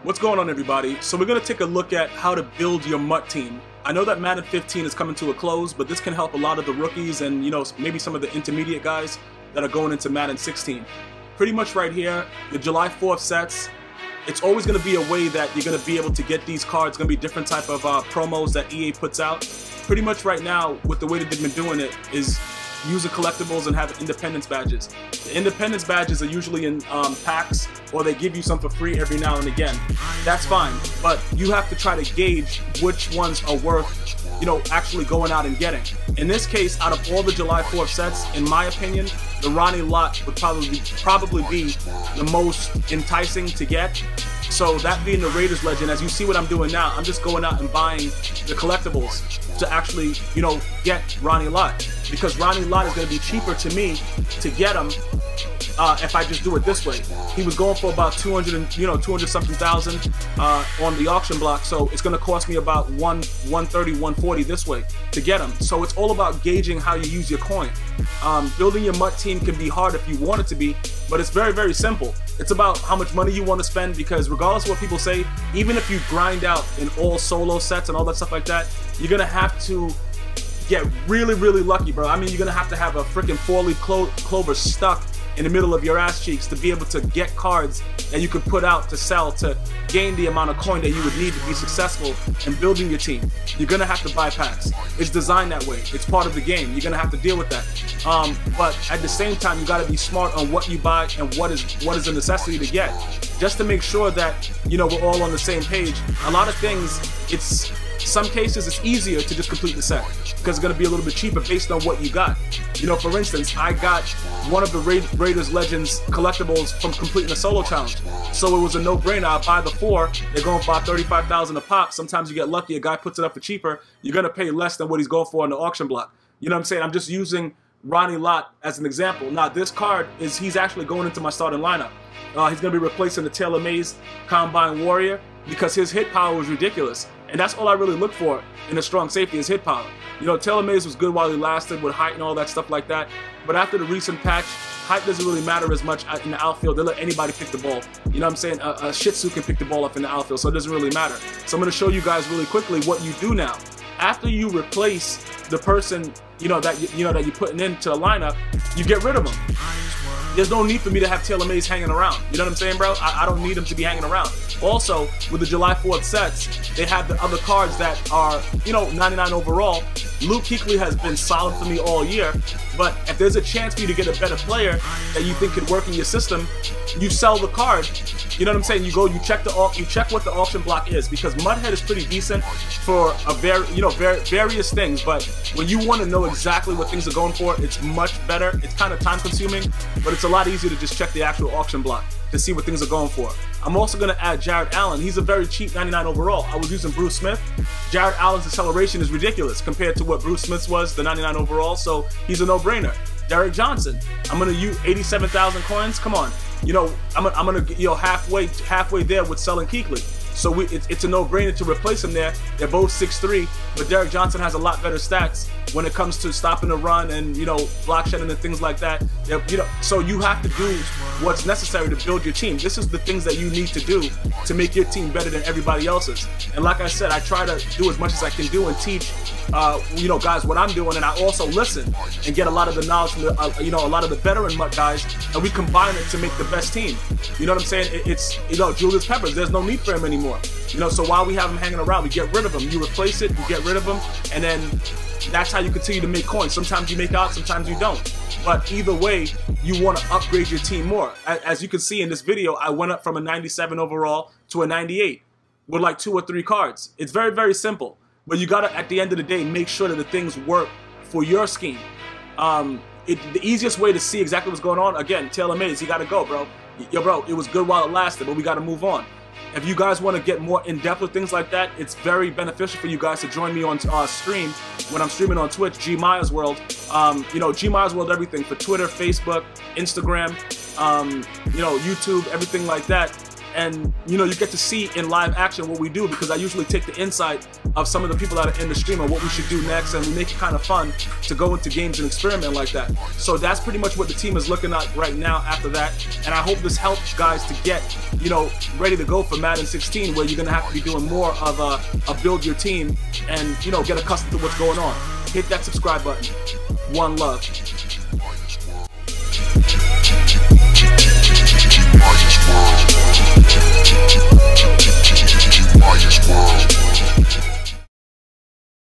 What's going on, everybody? So we're going to take a look at how to build your MUT team. I know that Madden 15 is coming to a close, but this can help a lot of the rookies and, maybe some of the intermediate guys that are going into Madden 16. Pretty much right here, the July 4th sets, it's always going to be a way that you're going to be able to get these cards. It's going to be different type of promos that EA puts out. Pretty much right now, with the way that they've been doing it, is use the collectibles and have independence badges. The independence badges are usually in packs, or they give you some for free every now and again. That's fine, but you have to try to gauge which ones are worth, actually going out and getting. In this case, out of all the July 4th sets, in my opinion, the Ronnie lot would probably be the most enticing to get. So that being the Raiders legend, as you see what I'm doing now, I'm just going out and buying the collectibles to actually, get Ronnie Lott. Because Ronnie Lott is going to be cheaper to me to get him if I just do it this way. He was going for about 200 something thousand on the auction block, so it's going to cost me about 130, 140 this way to get him. So it's all about gauging how you use your coin. Building your MUT team can be hard if you want it to be, but it's very, very simple. It's about how much money you want to spend, because regardless of what people say, even if you grind out in all solo sets and all that stuff like that, you're going to have to get really, really lucky, bro. I mean, you're going to have a freaking 4-leaf clover stuck in the middle of your ass cheeks to be able to get cards that you could put out to sell to gain the amount of coin that you would need to be successful in building your team. You're gonna have to buy packs. It's designed that way. It's part of the game. You're gonna have to deal with that. But at the same time, you gotta be smart on what you buy and what is a necessity to get, just to make sure that we're all on the same page. A lot of things, some cases it's easier to just complete the set because it's going to be a little bit cheaper based on what you got. For instance, I got one of the Raiders Legends collectibles from completing a solo challenge. So it was a no-brainer. I buy the 4, they're going for about 35,000 a pop. Sometimes you get lucky, a guy puts it up for cheaper. You're going to pay less than what he's going for on the auction block. You know what I'm saying? I'm just using Ronnie Lott as an example. Now, this card, he's actually going into my starting lineup. He's going to be replacing the Taylor Mays Combine Warrior because his hit power was ridiculous. And that's all I really look for in a strong safety is hit power. Taylor Mays was good while he lasted with height and all that stuff like that. But after the recent patch, height doesn't really matter as much in the outfield. They let anybody pick the ball. You know what I'm saying? A Shih Tzu can pick the ball up in the outfield, so it doesn't really matter. So I'm going to show you guys really quickly what you do now. After you replace the person, that you're putting into the lineup, you get rid of them. There's no need for me to have Taylor Mays hanging around. You know what I'm saying, bro? I don't need him to be hanging around. Also, with the July 4th sets, they have the other cards that are, 99 overall. Luke Kuechly has been solid for me all year, but if there's a chance for you to get a better player that you think could work in your system, you sell the card. You know what I'm saying? You check what the auction block is, because Mudhead is pretty decent for various things, but when you want to know exactly what things are going for, it's much better. It's kind of time consuming, but it's a lot easier to just check the actual auction block to see what things are going for. I'm also going to add Jared Allen. He's a very cheap 99 overall. I was using Bruce Smith. Jared Allen's acceleration is ridiculous compared to what Bruce Smith's was, the 99 overall, so he's a no-brainer. Derek Johnson, I'm going to use 87,000 coins. Come on. I'm gonna halfway there with selling Kuechly. So it's a no-brainer to replace him there. They're both 6'3", but Derek Johnson has a lot better stats when it comes to stopping the run and block shedding and things like that. So you have to do what's necessary to build your team. This is the things that you need to do to make your team better than everybody else's. And like I said, I try to do as much as I can do and teach guys what I'm doing, and I also listen and get a lot of the knowledge from a lot of the veteran MUT guys, and we combine it to make the best team. You know what I'm saying? It's Julius Peppers. There's no need for him anymore. So while we have him hanging around, we get rid of him. You replace it, you get rid of him, and then that's how you continue to make coins. Sometimes you make out, sometimes you don't. But either way, you want to upgrade your team more. As you can see in this video, I went up from a 97 overall to a 98 with like 2 or 3 cards. It's very, very simple. But you gotta, at the end of the day, make sure that the things work for your scheme. The easiest way to see exactly what's going on, again, Taylor Mays, you gotta go, bro. Bro, it was good while it lasted, but we gotta move on. If you guys want to get more in-depth with things like that, it's very beneficial for you guys to join me on stream when I'm streaming on Twitch, GmiasWorld. GmiasWorld everything for Twitter, Facebook, Instagram, YouTube, everything like that. and you know, you get to see in live action what we do, because I usually take the insight of some of the people that are in the stream and what we should do next, and we make it kind of fun to go into games and experiment like that. So that's pretty much what the team is looking at right now after that, and I hope this helps guys to get, you know, ready to go for Madden 16, where you're gonna have to be doing more of a build your team and, you know, get accustomed to what's going on. Hit that subscribe button. One love.